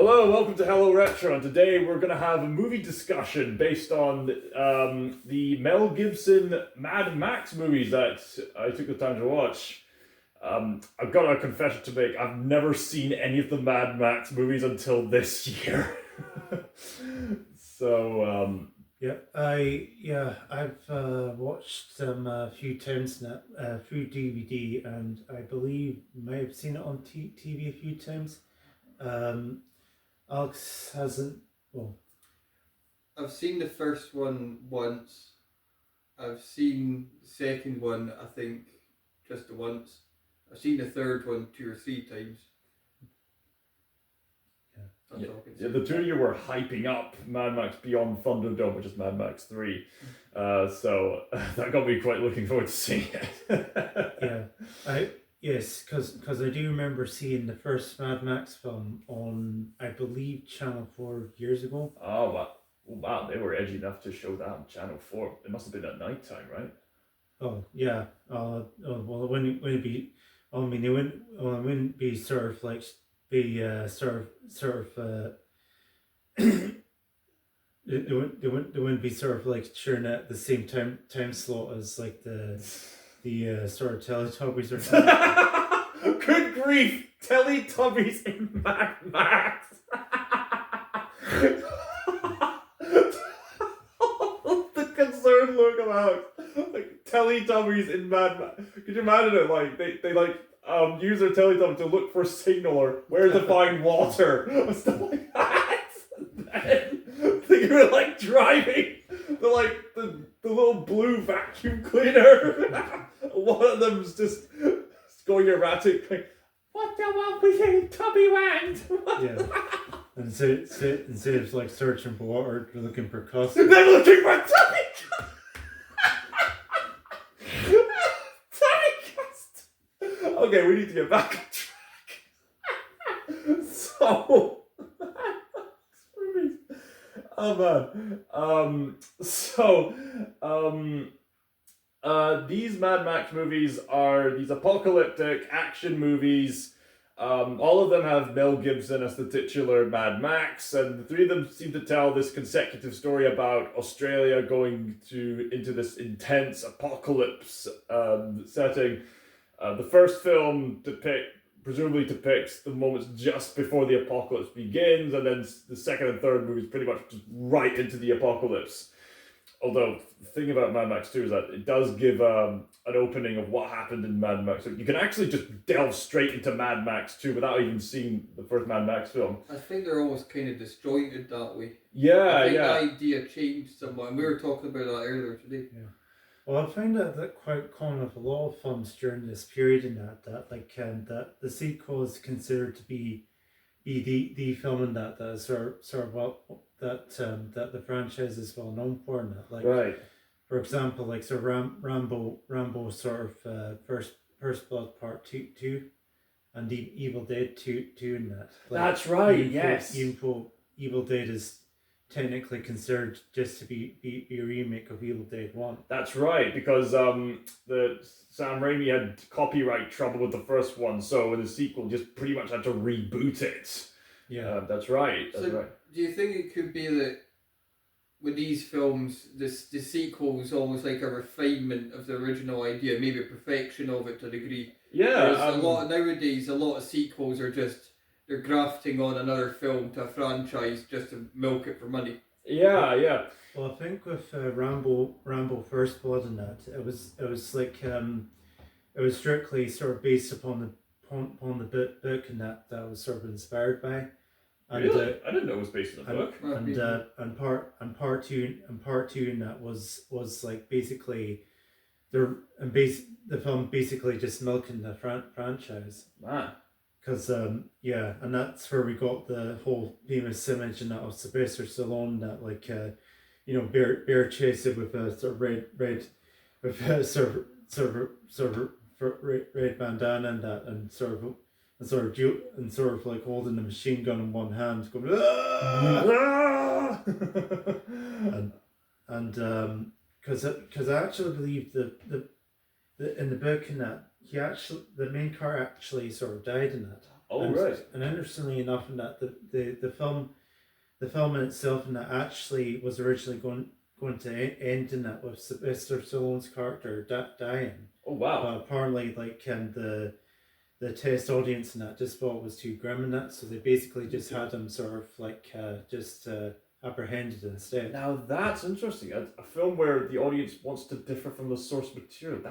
Hello, welcome to Hello Retro, and today we're going to have a movie discussion based on the Mel Gibson Mad Max movies that I took the time to watch. I've got a confession to make. I've never seen any of the Mad Max movies until this year. So, I've watched them a few times now through DVD, and I believe may have seen it on TV a few times. Alex hasn't. Well, I've seen the first one once. I've seen the second one, I think, just the once. I've seen the third one 2 or 3 times. That's all I can say. the two of you were hyping up Mad Max Beyond Thunderdome, which is Mad Max 3. So that got me quite looking forward to seeing it. Yes, because I do remember seeing the first Mad Max film on, I believe, Channel 4 years ago. Oh, wow, they were edgy enough to show that on Channel 4. It must have been at night time, right? Oh yeah. Well, it wouldn't be. I mean, it wouldn't be sort of like it wouldn't be sort of like sharing at the same time slot as like the sort of Teletubbies or something. Good grief! Teletubbies in Mad Max! The concerned look about like Teletubbies in Mad Max. Could you imagine it? Like they use their Teletubbies to look for signal or where to find water or stuff like that. And then they were like driving the little blue vacuum cleaner. One of them's just going erratic, like, what the want we say, Tubby want? Yeah. And instead of like searching for water, they're looking for custard. They're looking for Tubby Tubby custard. Okay, we need to get back on track. So, oh man. These Mad Max movies are these apocalyptic action movies. All of them have Mel Gibson as the titular Mad Max, and the three of them seem to tell this consecutive story about Australia going into this intense apocalypse setting. The first film presumably depicts the moments just before the apocalypse begins, and then the second and third movies pretty much just right into the apocalypse. Although the thing about Mad Max 2 is that it does give an opening of what happened in Mad Max. So you can actually just delve straight into Mad Max 2 without even seeing the first Mad Max film. I think they're always kind of disjointed that way. Yeah, I think the idea changed somewhat, and we were talking about that earlier today. Yeah. Well, I find that quite common with a lot of films during this period, in that the sequel is considered to be the film in that is sort of what that the franchise is well known for, and that, like, right. For example, like so Rambo sort of First Blood Part 2 and the Evil Dead 2 in that. Like, that's right. Yes. Evil Dead is technically considered just to be a remake of Evil Dead 1. That's right, because the Sam Raimi had copyright trouble with the first one, so in the sequel just pretty much had to reboot it. Yeah, that's right. That's right. Do you think it could be that with these films, the sequel is almost like a refinement of the original idea, maybe a perfection of it to a degree? Yeah. Nowadays, a lot of sequels are just, they're grafting on another film to a franchise just to milk it for money. Yeah. Well, I think with Rambo First Blood and that, it was like it was strictly sort of based upon the book and that was sort of inspired by. And, really? I didn't know it was based on a book. And part two in that was like basically the film basically just milking the franchise. Man. Because and that's where we got the whole famous image and that of Sylvester Stallone, that like bear chasing with a sort of red with a sort of red bandana and that, and sort of like holding the machine gun in one hand, going and because I actually believe the in the book in that the main car actually sort of died in that. Oh, and, right. And interestingly enough, in that the film in itself, and that actually was originally going to end in that with Sylvester Stallone's character dying. Oh, wow. But apparently, like, and the test audience and that just thought it was too grim in that, so they basically just had him sort of like apprehended instead. Now that's interesting. A film where the audience wants to differ from the source material.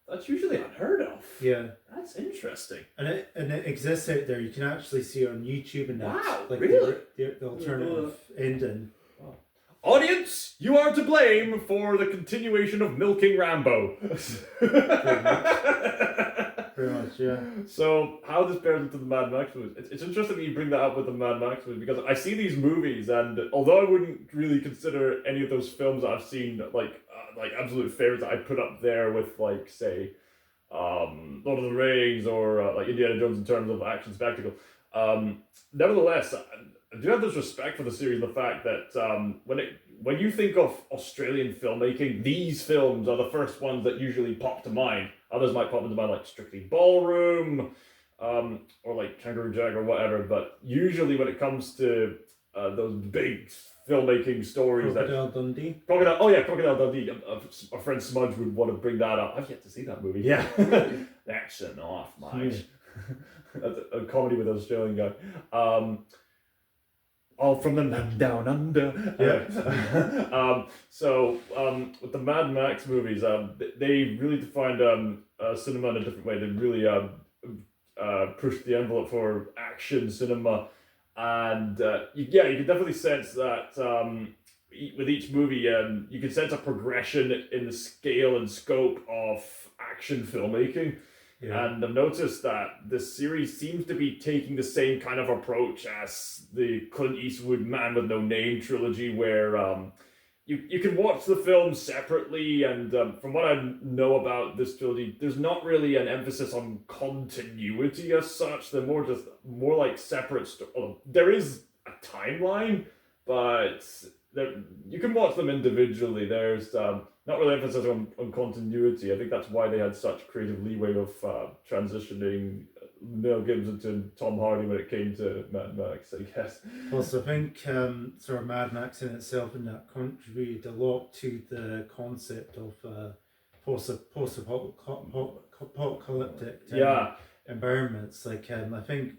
That's usually unheard of. Yeah, That's interesting. and it exists out there. You can actually see it on YouTube and that. Wow, Like really? the alternative ending. Wow. Audience, you are to blame for the continuation of milking Rambo. Pretty much, yeah. So how this pairs into the Mad Max movies? It's interesting that you bring that up with the Mad Max movies, because I see these movies, and although I wouldn't really consider any of those films that I've seen like absolute favorites, that I put up there with, like, say, Lord of the Rings or like Indiana Jones in terms of action spectacle. Nevertheless, I do have this respect for the series, the fact that when you think of Australian filmmaking, these films are the first ones that usually pop to mind. Others might pop into mind, like Strictly Ballroom, or like Kangaroo Jack or whatever. But usually, when it comes to those big filmmaking stories, Crocodile Dundee. Crocodile Dundee. Our friend Smudge would want to bring that up. I've yet to see that movie. Yeah, that's an off, mate. That's a comedy with an Australian guy. All from the land down under. Yeah. With the Mad Max movies, they really defined cinema in a different way. They really pushed the envelope for action cinema, and you can definitely sense that with each movie, you can sense a progression in the scale and scope of action filmmaking. Yeah. And I've noticed that this series seems to be taking the same kind of approach as the Clint Eastwood Man with No Name trilogy, where you can watch the films separately, and from what I know about this trilogy, there's not really an emphasis on continuity as such. They're more like separate. There is a timeline, but you can watch them individually. There's not really emphasis on continuity. I think that's why they had such creative leeway of transitioning Mel Gibson to Tom Hardy when it came to Mad Max, I guess. Plus, I think sort of Mad Max in itself and that contributed a lot to the concept of post-apocalyptic environments. Like I think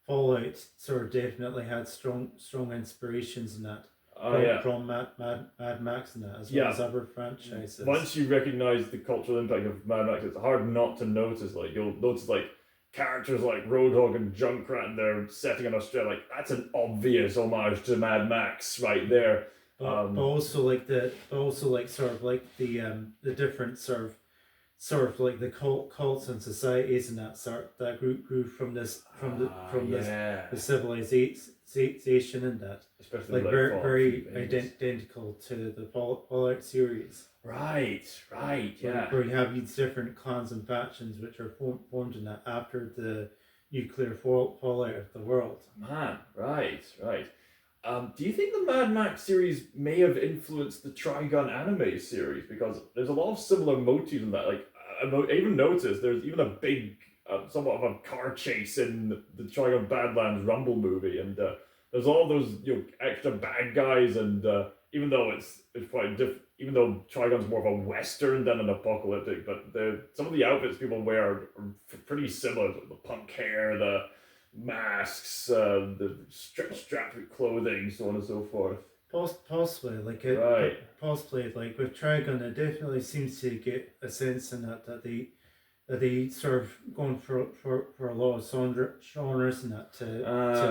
Fallout sort of definitely had strong inspirations in that. From Mad Max and that, as well as other franchises. Once you recognize the cultural impact of Mad Max, it's hard not to notice. Like, you'll notice like characters like Roadhog and Junkrat, and they're setting in Australia. Like, that's an obvious homage to Mad Max right there. But also like sort of like the different sort of like the cults and societies and that grew from the civilization and that, especially like very identical to the Fallout series. Right, yeah. Where you have these different clans and factions which are formed in that after the nuclear fallout of the world. Man, right. Do you think the Mad Max series may have influenced the Trigun anime series? Because there's a lot of similar motifs in that. Like, I even noticed there's even a big, somewhat of a car chase in the Trigun Badlands Rumble movie, and there's all those extra bad guys, and even though it's quite different, even though Trigun's more of a western than an apocalyptic, but some of the outfits people wear are pretty similar. The punk hair, the masks, the strapped clothing, so on and so forth. Possibly with Trigun, it definitely seems to get a sense in that they sort of going for a lot of genres and that to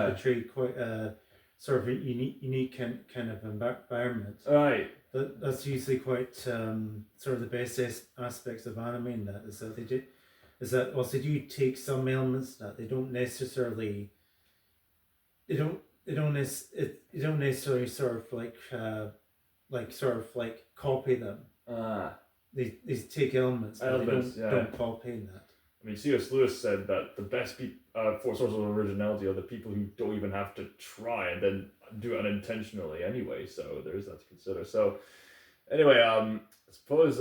portray quite a sort of a unique kind of environment. Right. That's usually quite sort of the best aspects of anime in that is that they do take some elements that they don't necessarily sort of like copy them. They take elements that they don't copy in that. I mean, C.S. Lewis said that the best sources of originality are the people who don't even have to try and then do it unintentionally anyway. So there's that to consider. So anyway, I suppose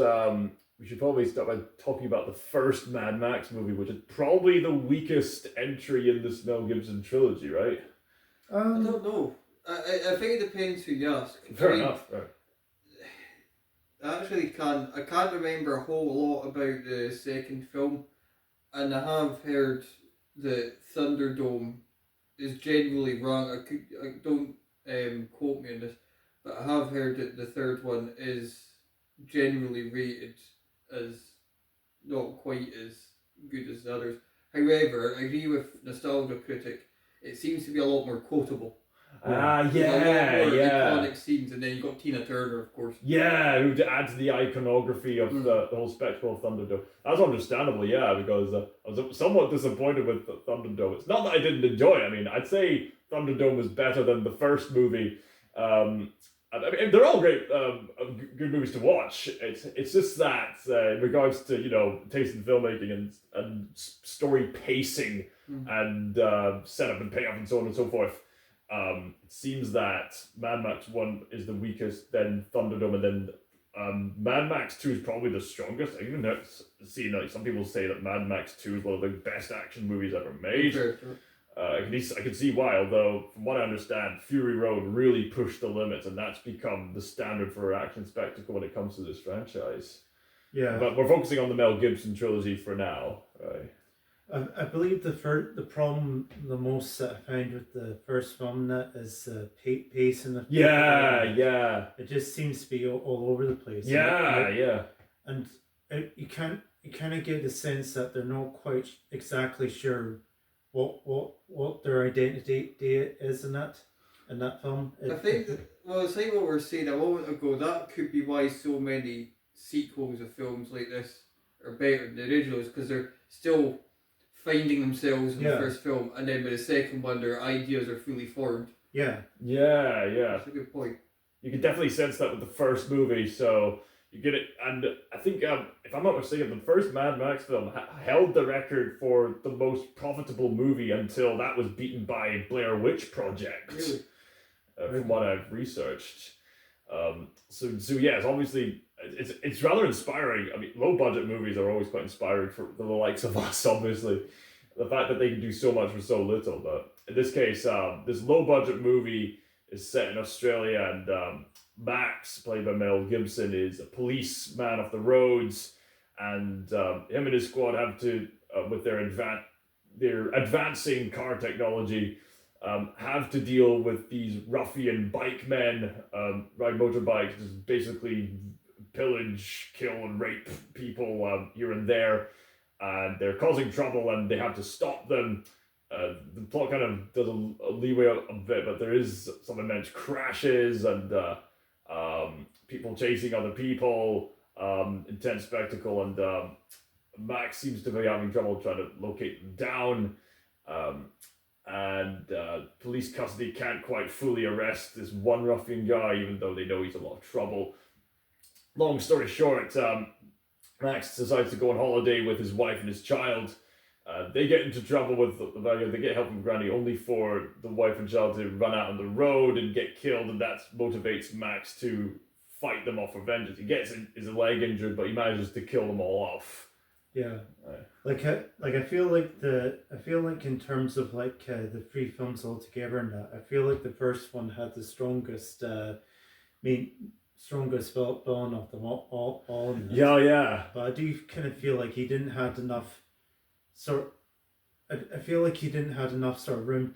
we should probably start by talking about the first Mad Max movie, which is probably the weakest entry in this Mel Gibson trilogy, right? I don't know. I think it depends who you ask. Fair enough. Right. I can't remember a whole lot about the second film, and I have heard that Thunderdome is generally wrong. I don't quote me on this, but I have heard that the third one is generally rated as not quite as good as the others. However, I agree with Nostalgia Critic. It seems to be a lot more quotable. Yeah, a lot more iconic scenes, and then you got Tina Turner, of course. Yeah, who adds the iconography of the whole spectacle of Thunderdome. That's understandable, yeah, because I was somewhat disappointed with Thunderdome. It's not that I didn't enjoy it. I mean, I'd say Thunderdome was better than the first movie. I mean, they're all great, good movies to watch. It's just that in regards to taste in filmmaking and story pacing and setup and payoff and so on and so forth. It seems that Mad Max 1 is the weakest, then Thunderdome, and then Mad Max 2 is probably the strongest. I even seen some people say that Mad Max 2 is one of the best action movies ever made. Sure. I can see why, although from what I understand, Fury Road really pushed the limits, and that's become the standard for action spectacle when it comes to this franchise. Yeah. But we're focusing on the Mel Gibson trilogy for now, right? I believe the problem the most that I find with the first film that is pacing. Yeah. It just seems to be all over the place. Yeah. And you kind of get the sense that they're not quite exactly sure what their identity is in that film. I think say what we're saying a moment ago, that could be why so many sequels of films like this are better than the originals, because they're still finding themselves in the first film, and then with the second one their ideas are fully formed. Yeah. That's a good point. You can definitely sense that with the first movie, so you get it. And I think, if I'm not mistaken, the first Mad Max film held the record for the most profitable movie until that was beaten by Blair Witch Project, Really? From what I've researched. So yes, obviously it's rather inspiring. I mean, low budget movies are always quite inspiring for the likes of us. Obviously, the fact that they can do so much for so little. But in this case, this low budget movie is set in Australia, and Max, played by Mel Gibson, is a policeman off the roads, and him and his squad have to, with their advancing car technology, have to deal with these ruffian bike men, ride motorbikes, just basically pillage, kill, and rape people here and there, and they're causing trouble, and they have to stop them. The plot kind of does a leeway a bit, but there is some immense crashes and people chasing other people, intense spectacle, and Max seems to be having trouble trying to locate them down. And police custody can't quite fully arrest this one ruffian guy, even though they know he's in a lot of trouble. Long story short, Max decides to go on holiday with his wife and his child. They get into trouble with they get help from Granny, only for the wife and child to run out on the road and get killed, and that motivates Max to fight them off for vengeance. He gets his leg injured, but he manages to kill them all off. Yeah, I feel like in terms of the three films altogether, and that I feel like the first one had the strongest villain of them all. Yeah. But I do kind of feel like he didn't have enough. I feel like he didn't have enough sort of room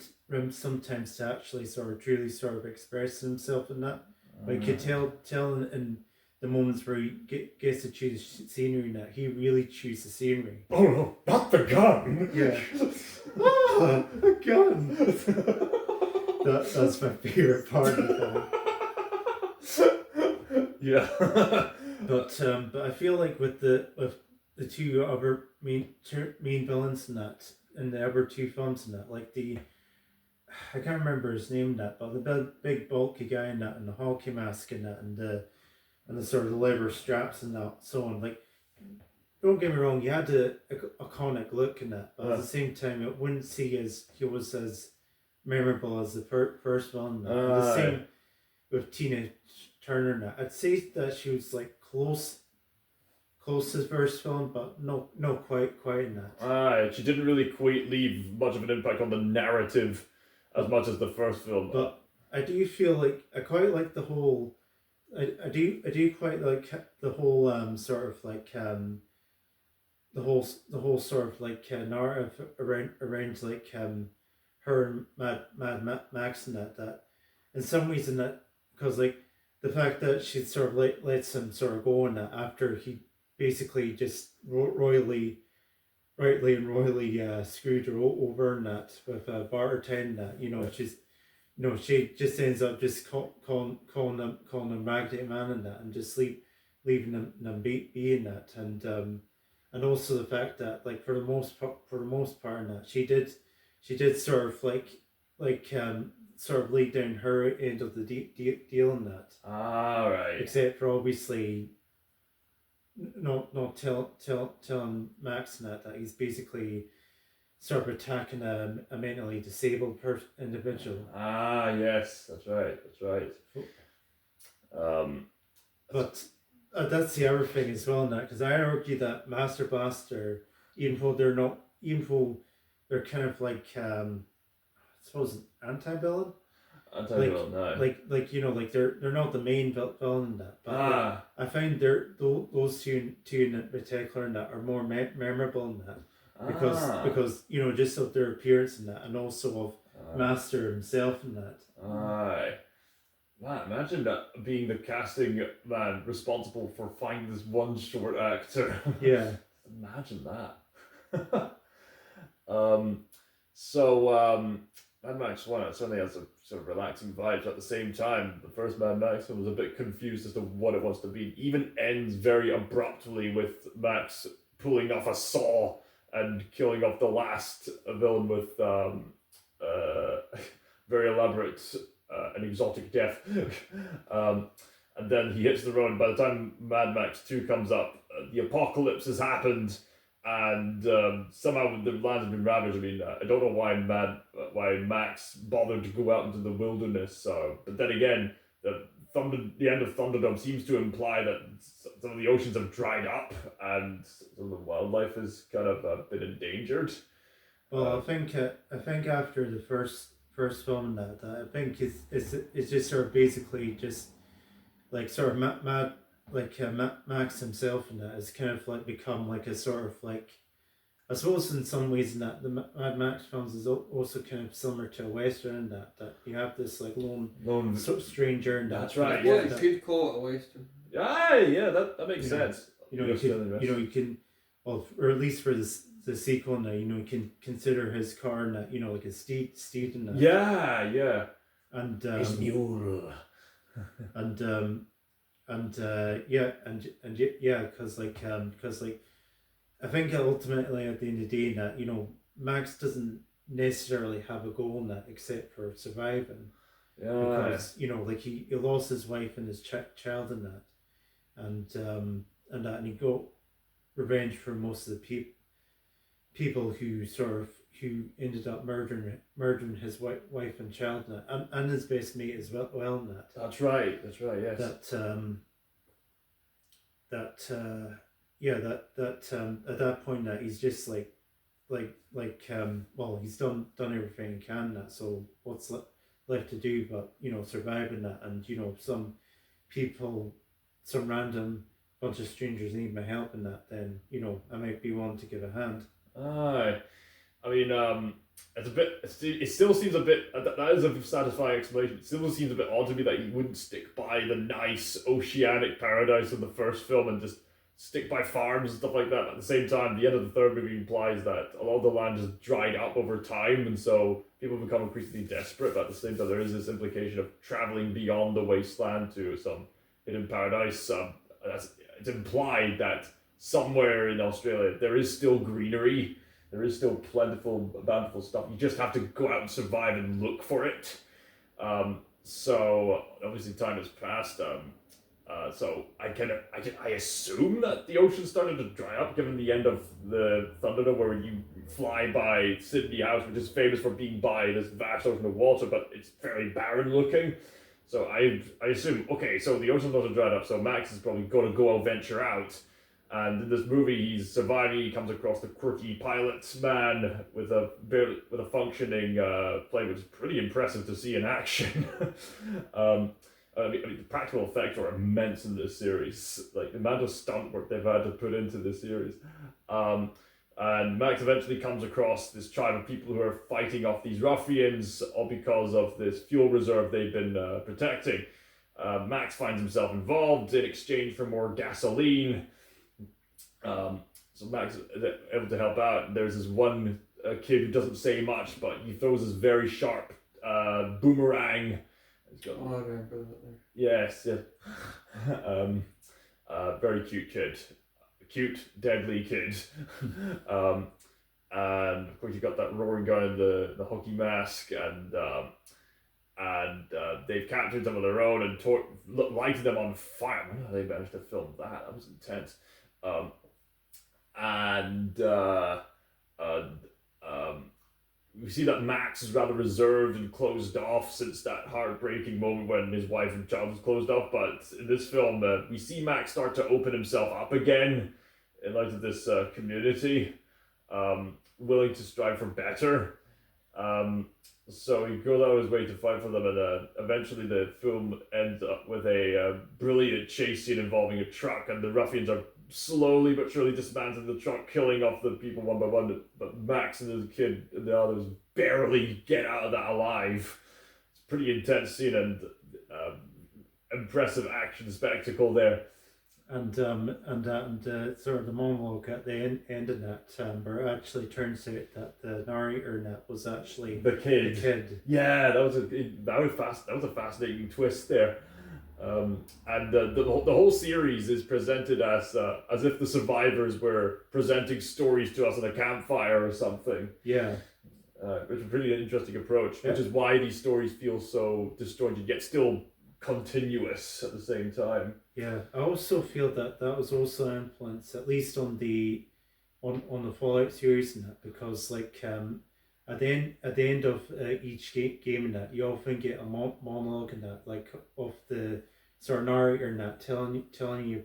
sometimes to actually sort of truly sort of express himself in that. But you could tell in the moments where he gets to choose scenery, that he really chooses the scenery. Oh no, not the gun! Yeah. A gun! That's my favourite part of the film. Yeah. But I feel like with the two other main villains in the other two films in that, I can't remember his name in that, but the big bulky guy in that, and the hockey mask in that, and the sort of the leather straps and that, so on. Don't get me wrong, he had the iconic look in that, but at the same time, it wouldn't see he was as memorable as the first one. The same with Tina Turner in that. I'd say that she was close to the first film, but no quite in that. She didn't really quite leave much of an impact on the narrative as much as the first film. But I do feel like I quite like the whole. I do quite like the whole sort of like the whole sort of like narrative around like her and Max and that in some ways in that because like the fact that she sort of lets him sort of go on that after he basically just rightly and royally screwed her over in that with barter ten that she's she just ends up just calling them Raggedy Man and that, and just leaving them be in that, and also the fact that like for the most part in that she did sort of sort of lay down her end of the deal in that. Right. Except for obviously not telling Max in that he's basically sort of attacking a mentally disabled individual. Yes, that's right. But that's the other thing as well, now, because I argue that Master Blaster, even though they're kind of like I suppose anti-villain. No. Like they're not the main villain in that. But I find those two in particular in that are more memorable in that. Because just of their appearance in that, and also of Master himself in that. Man, imagine that being the casting man responsible for finding this one short actor. Yeah. Imagine that. Mad Max 1 it certainly has a sort of relaxing vibes. At the same time, the first Mad Max was a bit confused as to what it wants to be. It even ends very abruptly with Max pulling off a saw and killing off the last villain with very elaborate and exotic death. And then he hits the road. By the time Mad Max 2 comes up, the apocalypse has happened, and somehow the land has been ravaged. I mean, I don't know why Max bothered to go out into the wilderness. But then again, the end of Thunderdome seems to imply that some of the oceans have dried up and some of the wildlife has kind of been endangered. Well, I think after the first film that I think it's just sort of basically just like sort of Max himself and that has kind of like become like a sort of like I suppose in some ways in that the Mad Max films is also kind of similar to a western in that you have this like lone stranger and that's right. Yeah, you could call it a western. Yeah, that makes sense. You can, well, or at least for the sequel now, you can consider his car and that like a steed and that. Yeah. And his mule. Because I think ultimately at the end of the day that Max doesn't necessarily have a goal in that except for surviving. Yeah. Because he lost his wife and his child in that, and he got revenge for most of the people who ended up murdering his wife and child in that, and his best mate as well in that. That's right. Yes. At that point that he's just he's done everything he can that, so what's left to do but surviving that, and some people, some random bunch of strangers need my help in that, then I might be willing to give a hand. I mean, it still seems a bit, that is a satisfying explanation. It still seems a bit odd to me that he wouldn't stick by the nice oceanic paradise of the first film and just stick by farms and stuff like that. At the same time, the end of the third movie implies that a lot of the land has dried up over time, and so people become increasingly desperate, but at the same time there is this implication of travelling beyond the wasteland to some hidden paradise. It's implied that somewhere in Australia there is still greenery, there is still plentiful, bountiful stuff. You just have to go out and survive and look for it. So obviously time has passed. So I assume that the ocean started to dry up given the end of the Thunderdome, where you fly by Sydney House, which is famous for being by this vast ocean of water, but it's fairly barren looking. So I assume, okay, so the ocean's not dried up, so Max is probably going to go venture out. And in this movie, he's surviving. He comes across the quirky pilot man with a functioning plane, which is pretty impressive to see in action. I mean, the practical effects are immense in this series. Like the amount of stunt work they've had to put into this series. And Max eventually comes across this tribe of people who are fighting off these ruffians, all because of this fuel reserve they've been protecting. Max finds himself involved in exchange for more gasoline. So Max is able to help out. And there's this one kid who doesn't say much, but he throws this very sharp boomerang. I remember that there. Yes, yeah. Very cute kid. Cute, deadly kid. And of course you got that roaring guy in the hockey mask, and they've captured some of their own and lighted them on fire. I wonder how they managed to film that. That was intense. We see that Max is rather reserved and closed off since that heartbreaking moment when his wife and child was closed off. But in this film, we see Max start to open himself up again in light of this community, willing to strive for better. So he goes out of his way to fight for them, and eventually the film ends up with a brilliant chase scene involving a truck, and the ruffians are slowly but surely dismantling the truck, killing off the people one by one, but Max and the kid and the others barely get out of that alive. It's a pretty intense scene and impressive action spectacle there. And sort of the monologue at the end of that, where it actually turns out that the narrator in that was actually the kid. The kid. Yeah, that was a fascinating twist there. And the whole series is presented as if the survivors were presenting stories to us at a campfire or something. Yeah. Which is a pretty interesting approach, which is why these stories feel so disjointed yet still continuous at the same time. Yeah, I also feel that was also an influence, at least on the Fallout series and that, because like at the end of each game in that, you often get a monologue in that, like of the sort of narrator in that telling you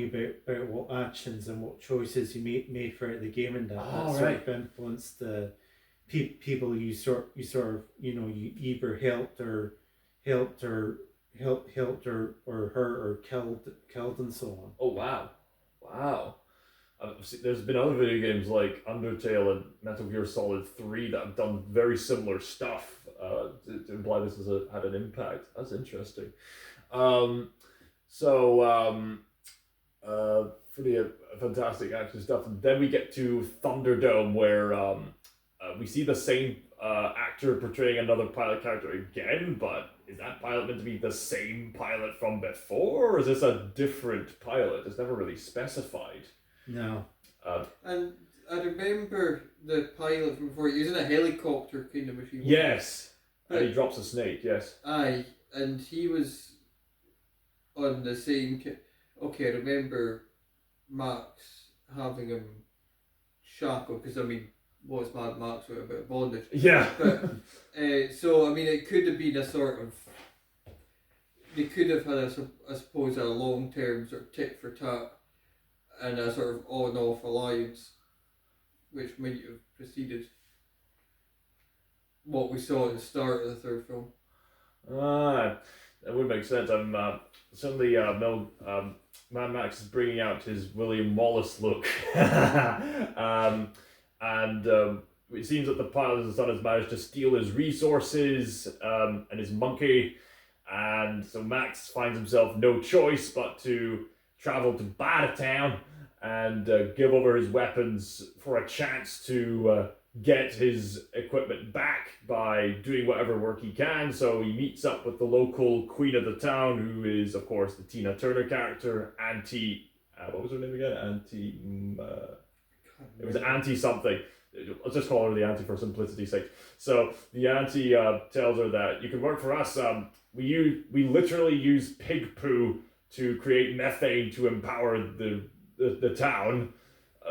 about what actions and what choices you made throughout the game in that sort of influenced the people you either helped or hurt or killed and so on. Oh wow. There's been other video games like Undertale and Metal Gear Solid 3 that have done very similar stuff to imply this had an impact. That's interesting. Pretty fantastic action stuff. And then we get to Thunderdome, where we see the same actor portraying another pilot character again, but is that pilot meant to be the same pilot from before, or is this a different pilot? It's never really specified. No. And I remember the pilot from before. He was in a helicopter kind of machine. Yes. And he drops a snake, yes. Aye, and he was on the same... Okay, I remember Max having him shackled, because I mean, what's Mad Max with a bit of bondage? Yeah. But, so, I mean, it could have been a sort of... They could have had, I suppose, a long-term sort of tit for tat and a sort of on-off alliance, which might have preceded what we saw at the start of the third film. That would make sense. Suddenly Mad Max is bringing out his William Wallace look. And it seems that the pilot of the sun has managed to steal his resources and his monkey, and so Max finds himself no choice but to travel to Bartertown and give over his weapons for a chance to get his equipment back by doing whatever work he can. So he meets up with the local queen of the town, who is, of course, the Tina Turner character, Auntie... what was her name again? Auntie... it was Auntie something. Let's just call her the Auntie for simplicity's sake. So the Auntie tells her that you can work for us. We literally use pig poo to create methane to empower the town.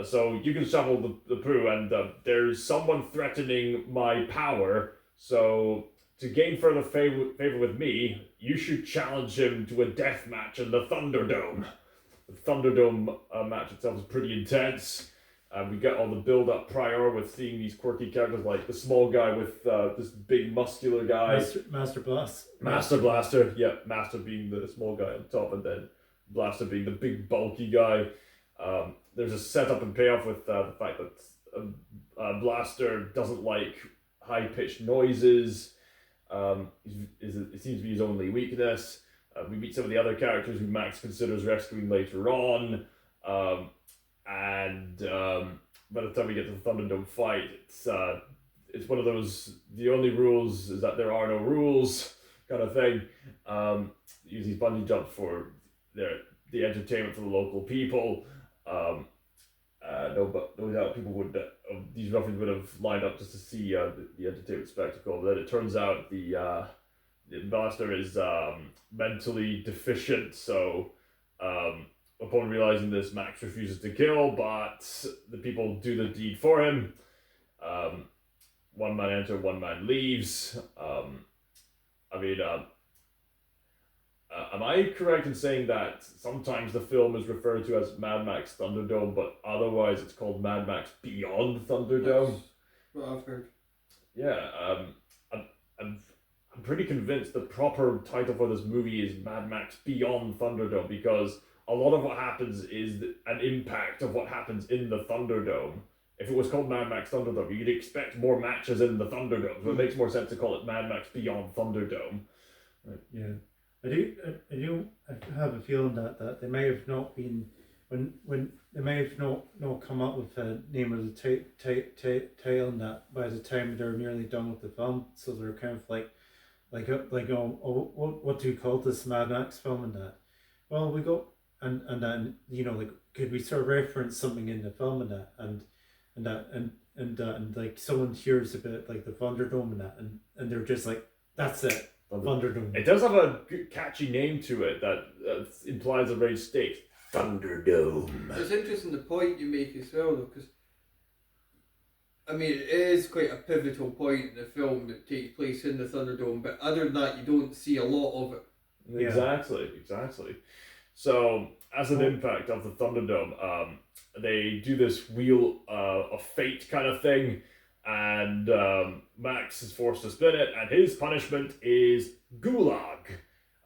So you can shovel the poo, and there's someone threatening my power. So to gain further favor with me, you should challenge him to a death match in the Thunderdome. Thunderdome match itself is pretty intense. We get all the build-up prior with seeing these quirky characters like the small guy with this big muscular guy. Master Blast. Master Blaster, yeah, Master being the small guy on top, and then Blaster being the big bulky guy. There's a setup and payoff with the fact that Blaster doesn't like high-pitched noises. It seems to be his only weakness. We meet some of the other characters who Max considers rescuing later on. And by the time we get to the Thunderdome fight, it's one of those, the only rules is that there are no rules kind of thing. Use these bungee jumps for the entertainment for the local people. No doubt people would, these ruffians would have lined up just to see the entertainment spectacle. But then it turns out the Blaster is mentally deficient, so upon realizing this, Max refuses to kill, but the people do the deed for him. One man enters, one man leaves. Am I correct in saying that sometimes the film is referred to as Mad Max Thunderdome, but otherwise it's called Mad Max Beyond Thunderdome? That's what I've heard. Yeah, I'm pretty convinced the proper title for this movie is Mad Max Beyond Thunderdome, because a lot of what happens is an impact of what happens in the Thunderdome. If it was called Mad Max Thunderdome, you'd expect more matches in the Thunderdome, so it makes more sense to call it Mad Max Beyond Thunderdome. Yeah. I do have a feeling that they may have not been when they may have not come up with a name of the title and that by the time they're nearly done with the film, so they're kind of like what do you call this Mad Max film and that? Well, we got and then like could we sort of reference something in the film and like someone hears about like the Thunderdome and they're just like, that's it. Thunderdome. It does have a good, catchy name to it that implies a raised stakes. Thunderdome. It's interesting the point you make as well, though, because I mean it is quite a pivotal point in the film that takes place in the Thunderdome. But other than that, you don't see a lot of it. Exactly. So, as an impact of the Thunderdome, they do this wheel of fate kind of thing. And Max is forced to spin it, and his punishment is gulag.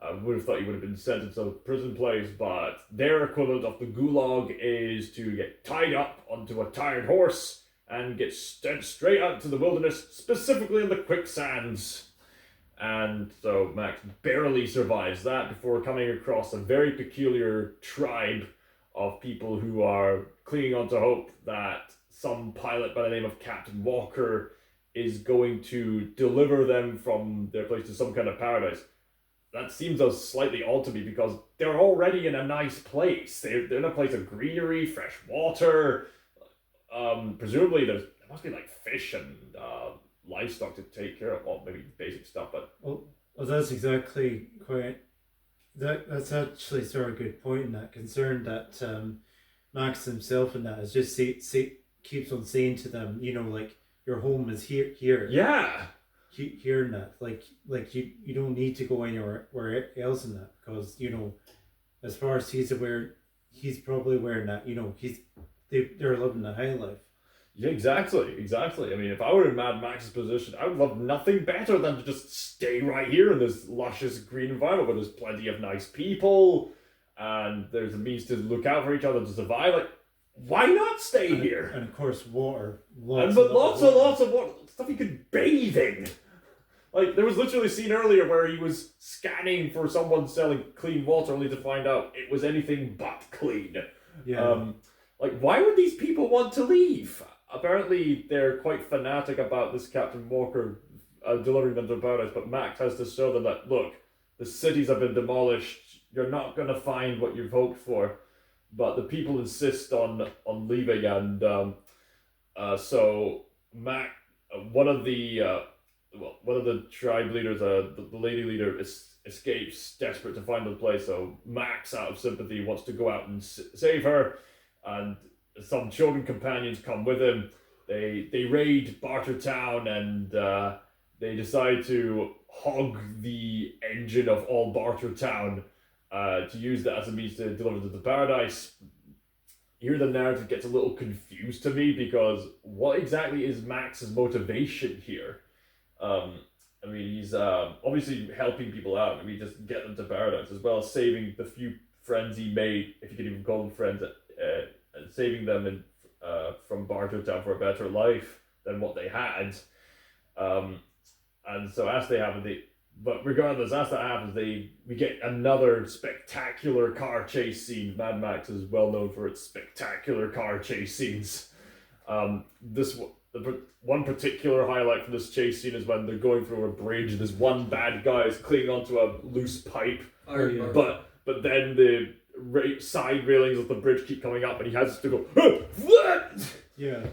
I would have thought he would have been sentenced to a prison place, but their equivalent of the gulag is to get tied up onto a tired horse and get sent straight out to the wilderness, specifically in the quicksands. And so Max barely survives that before coming across a very peculiar tribe of people who are clinging on to hope that some pilot by the name of Captain Walker is going to deliver them from their place to some kind of paradise. That seems slightly odd to me because they're already in a nice place. They're in a place of greenery, fresh water. Presumably there must be like fish and livestock to take care of. Well, maybe basic stuff, but... Well, that's exactly quite... That's actually sort of a good point in that concern that Max himself in that is just keeps on saying to them, like your home is here. Yeah. Here in that, like you don't need to go anywhere else in that because as far as he's aware, he's probably aware that they're living a high life. Yeah, exactly. I mean, if I were in Mad Max's position, I would love nothing better than to just stay right here in this luscious green environment where there's plenty of nice people and there's a means to look out for each other to survive. Like, why not stay here? And of course, water. Lots of water. Stuff you could bathe in. Like, there was literally a scene earlier where he was scanning for someone selling clean water only to find out it was anything but clean. Yeah. Why would these people want to leave? Apparently, they're quite fanatic about this Captain Walker delivering them to paradise, but Max has to show them that, look, the cities have been demolished. You're not going to find what you've hoped for. But the people insist on leaving, and so Mac, one of the tribe leaders, the lady leader, escapes, desperate to find the place. So Max, out of sympathy, wants to go out and save her, and some children companions come with him. They raid Bartertown, and they decide to hog the engine of all Bartertown. to use that as a means to deliver to the paradise. Here the narrative gets a little confused to me because what exactly is Max's motivation here? I mean, he's obviously helping people out. I mean, just get them to paradise as well as saving the few friends he made, if you could even call them friends, and saving them from Bartow Town for a better life than what they had. And so as they happen, but regardless, as that happens, we get another spectacular car chase scene. Mad Max is well known for its spectacular car chase scenes. The one particular highlight from this chase scene is when they're going through a bridge and this one bad guy is clinging onto a loose pipe. But then the side railings of the bridge keep coming up and he has to go, what? Yeah.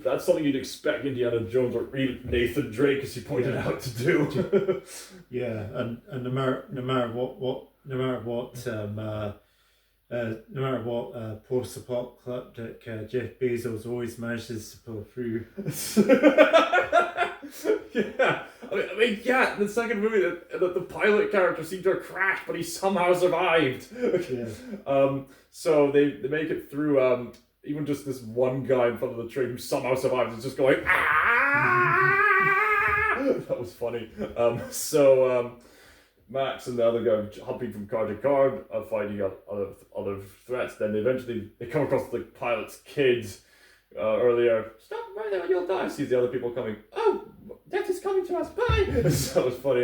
That's something you'd expect Indiana Jones or even Nathan Drake, as you pointed out, to do. Yeah, and no matter what post-apocalyptic Jeff Bezos always manages to pull through. Yeah, I mean, yeah. The second movie, the pilot character seemed to have crashed, but he somehow survived. Yeah. So they make it through. Even just this one guy in front of the train who somehow survives is just going, ah! That was funny. Max and the other guy hopping from car to car, fighting other threats. Then they come across the pilot's kids earlier. Stop right there, you'll die. Sees the other people coming. Oh, death is coming to us. Bye. So it was funny.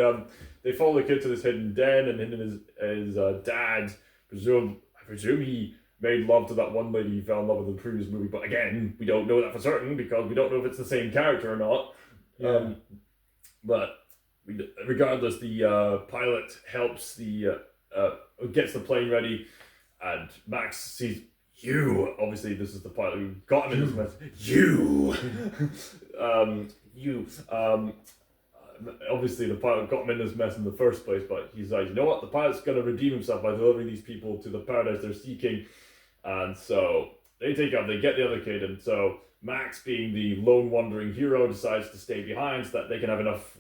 They follow the kid to this hidden den, and him and his dad I presume he made love to that one lady he fell in love with in the previous movie, but again, we don't know that for certain because we don't know if it's the same character or not. Yeah. But regardless, the pilot helps gets the plane ready, and Max sees you. Obviously, this is the pilot who got him in this mess. You. Obviously, the pilot got him in this mess in the first place, but he's like, you know what? The pilot's going to redeem himself by delivering these people to the paradise they're seeking. And so they take off, they get the other kid, and so Max, being the lone wandering hero, decides to stay behind so that they can have enough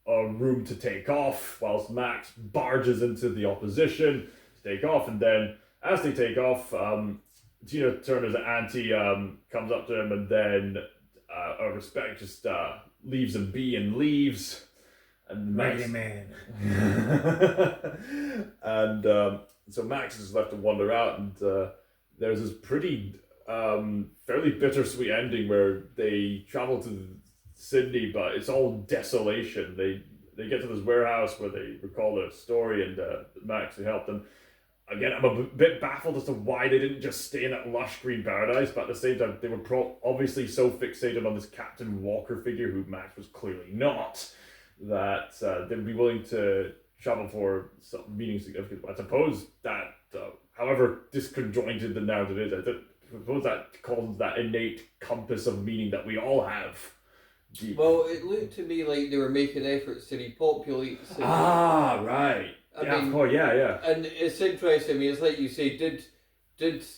room to take off, whilst Max barges into the opposition to take off. And then, as they take off, Tina Turner's auntie comes up to him, and then Respect just leaves him be and leaves. And Max... man. And so Max is left to wander out, and there's this pretty fairly bittersweet ending where they travel to Sydney, but it's all desolation. They get to this warehouse where they recall their story, and Max helped them. Again, I'm a bit baffled as to why they didn't just stay in that lush green paradise, but at the same time, they were obviously so fixated on this Captain Walker figure, who Max was clearly not, that they'd be willing to travel for some meaning significant. I suppose that, however disconjointed the narrative is, I suppose that causes that innate compass of meaning that we all have. Well, it looked to me like they were making efforts to repopulate the city. Ah, right. I mean, yeah. And it's interesting. I mean, it's like you say, did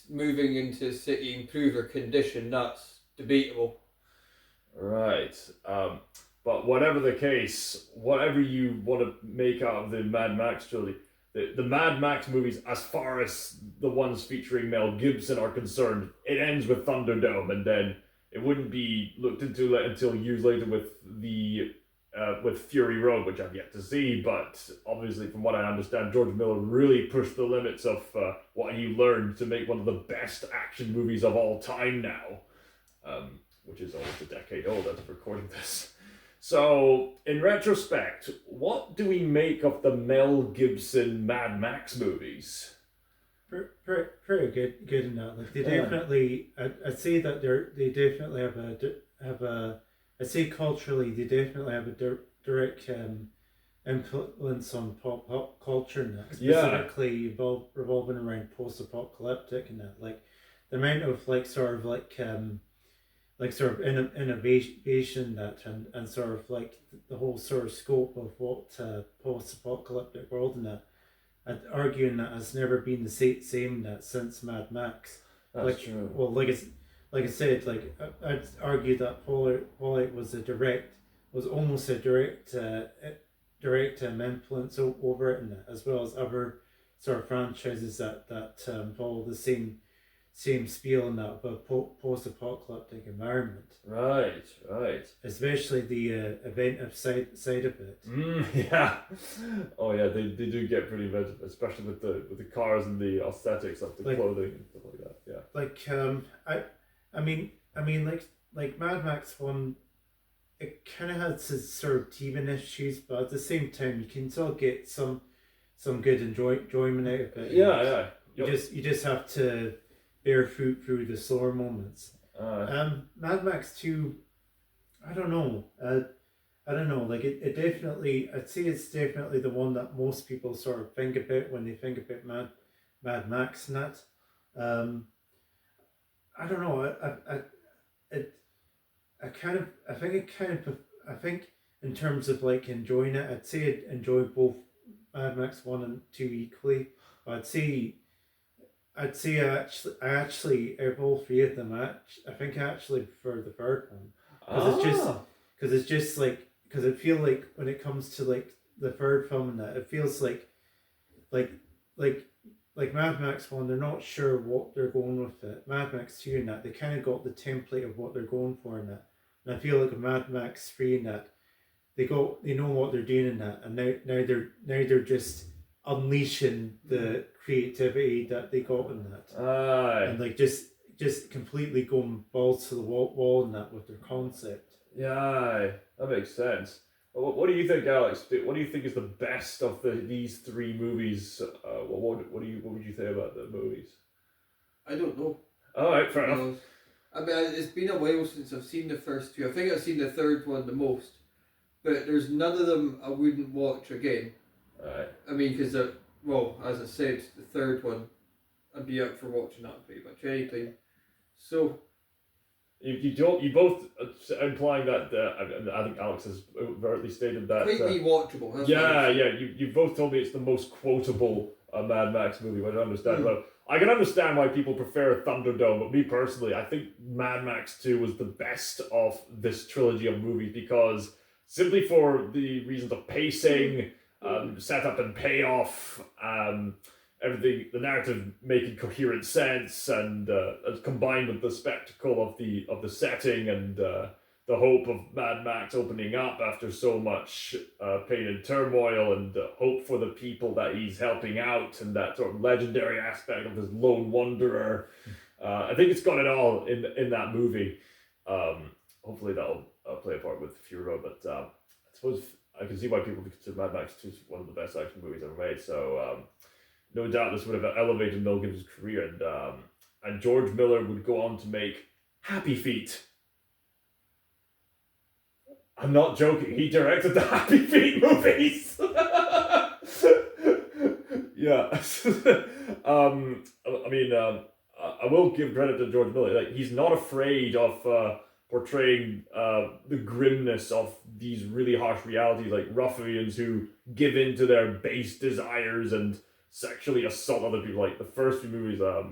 moving into the city improve her condition? That's debatable. Right. But whatever the case, whatever you want to make out of the Mad Max trilogy, the Mad Max movies, as far as the ones featuring Mel Gibson are concerned, it ends with Thunderdome, and then it wouldn't be looked into until years later with Fury Road, which I've yet to see. But obviously, from what I understand, George Miller really pushed the limits of what he learned to make one of the best action movies of all time now, which is almost a decade old as of recording this. So, in retrospect, what do we make of the Mel Gibson Mad Max movies? Pretty good in that. Like they definitely, I'd say that they definitely have a. I'd say culturally they definitely have a direct influence on pop culture and that, specifically revolving around post-apocalyptic and that. Like the amount of innovation that and sort of like the whole sort of scope of what post-apocalyptic world and that. I'd argue that has never been the same that since Mad Max. That's true. Well, like I said, I'd argue that Paul was almost a direct direct influence over it, and as well as other sort of franchises that follow the same spiel in that post-apocalyptic environment. Right, right. Especially the inventive side of it. Yeah. Oh yeah, they do get pretty inventive, especially with the cars and the aesthetics of the clothing and stuff like that. Yeah. I mean, like Mad Max one, it kind of has its sort of teaming issues, but at the same time, you can still get some good enjoyment out of it. Yeah, yeah. Yep. You just have to bear fruit through the slower moments. Mad Max 2, I don't know. I don't know. Like it definitely, I'd say it's definitely the one that most people sort of think about when they think about Mad Max and that. I don't know. It, I think in terms of like enjoying it, I'd say I'd enjoy both Mad Max 1 and 2 equally. But I'd say I actually out of all three of them, I think I actually prefer the third one because it's just like because I feel like when it comes to like the third film and that it feels like like like Mad Max 1, they're not sure what they're going with it. Mad Max 2 and that they kind of got the template of what they're going for in that, and I feel like a Mad Max 3 and that they know what they're doing in that, and now they're just unleashing the creativity that they got in that, and like just completely going balls to the wall in that with their concept. Yeah, that makes sense. What do you think, Alex? What do you think is the best of these three movies? What would you say about the movies? I don't know. All right, fair enough. I mean, it's been a while since I've seen the first two. I think I've seen the third one the most, but there's none of them I wouldn't watch again. Alright. I mean, because well, as I said, the third one, I'd be up for watching that pretty much anytime. So. You both implying that I think Alex has overtly stated that quite rewatchable. That's yeah. You both told me it's the most quotable Mad Max movie, which I understand. Well, I can understand why people prefer Thunderdome, but me personally, I think Mad Max 2 was the best of this trilogy of movies because simply for the reasons of pacing, setup and payoff. Everything, the narrative making coherent sense, and combined with the spectacle of the setting and the hope of Mad Max opening up after so much pain and turmoil, and hope for the people that he's helping out, and that sort of legendary aspect of this lone wanderer. I think it's got it all in that movie. Hopefully that'll play a part with Furo, but I suppose I can see why people consider Mad Max 2 one of the best action movies ever made. So. No doubt this would have elevated Mel Gibson's career, and George Miller would go on to make Happy Feet. I'm not joking. He directed the Happy Feet movies. Yeah. I will give credit to George Miller. Like he's not afraid of portraying the grimness of these really harsh realities, like ruffians who give in to their base desires and sexually assault other people. Like the first few movies are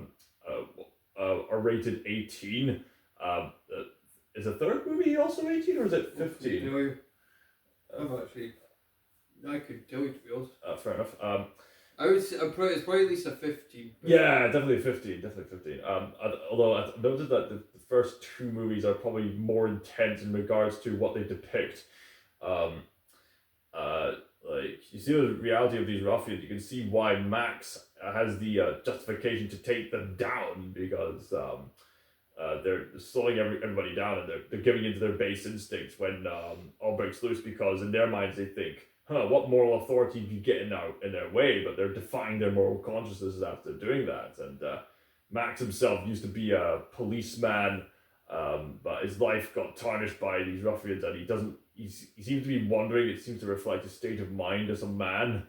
rated 18. Is the third movie also 18 or is it 15? No, I could tell you to be honest. Fair enough. I would say it's probably at least a 15. Yeah, definitely 15. Definitely 15. Although I've noted that the first two movies are probably more intense in regards to what they depict. Like you see the reality of these ruffians, you can see why Max has the justification to take them down because they're slowing everybody down and they're giving into their base instincts when all breaks loose because in their minds they think, what moral authority do you get in their way? But they're defying their moral consciousness after doing that. And Max himself used to be a policeman, but his life got tarnished by these ruffians, and he seems to be wandering. It seems to reflect his state of mind as a man,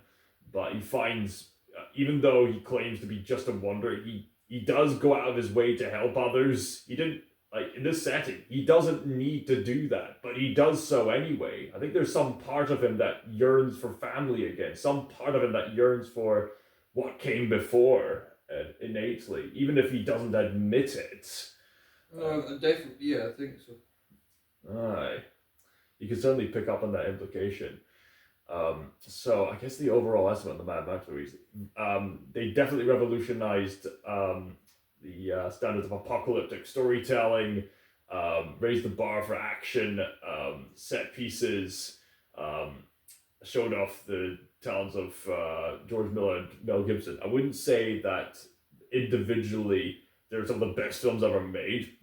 but he finds, even though he claims to be just a wanderer, he does go out of his way to help others. He didn't, like, in this setting, he doesn't need to do that, but he does so anyway. I think there's some part of him that yearns for family again, some part of him that yearns for what came before innately, even if he doesn't admit it. Definitely, yeah, I think so. Aye. You can certainly pick up on that implication. So I guess the overall estimate of the Mad Max movies, they definitely revolutionized the standards of apocalyptic storytelling, raised the bar for action, set pieces, showed off the talents of George Miller and Mel Gibson. I wouldn't say that individually they're some of the best films ever made.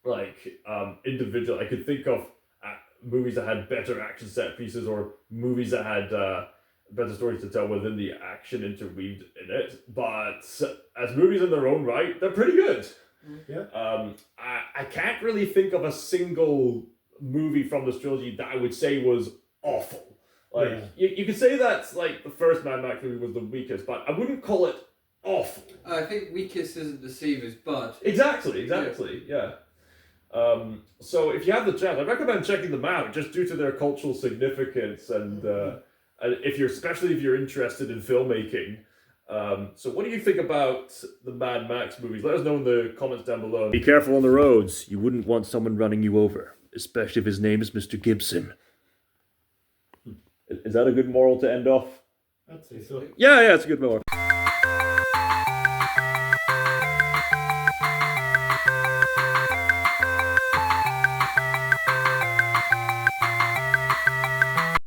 Like individual, I could think of movies that had better action set pieces or movies that had better stories to tell within the action interweaved in it. But as movies in their own right, they're pretty good. Yeah. I can't really think of a single movie from this trilogy that I would say was awful. Like you could say that like the first Mad Max movie was the weakest, but I wouldn't call it awful. I think weakest isn't the same as bad. Exactly, yeah. So if you have the chance, I recommend checking them out just due to their cultural significance and especially if you're interested in filmmaking. So what do you think about the Mad Max movies? Let us know in the comments down below. Be careful on the roads. You wouldn't want someone running you over, especially if his name is Mr. Gibson. Is that a good moral to end off? I'd say so. Yeah, it's a good moral.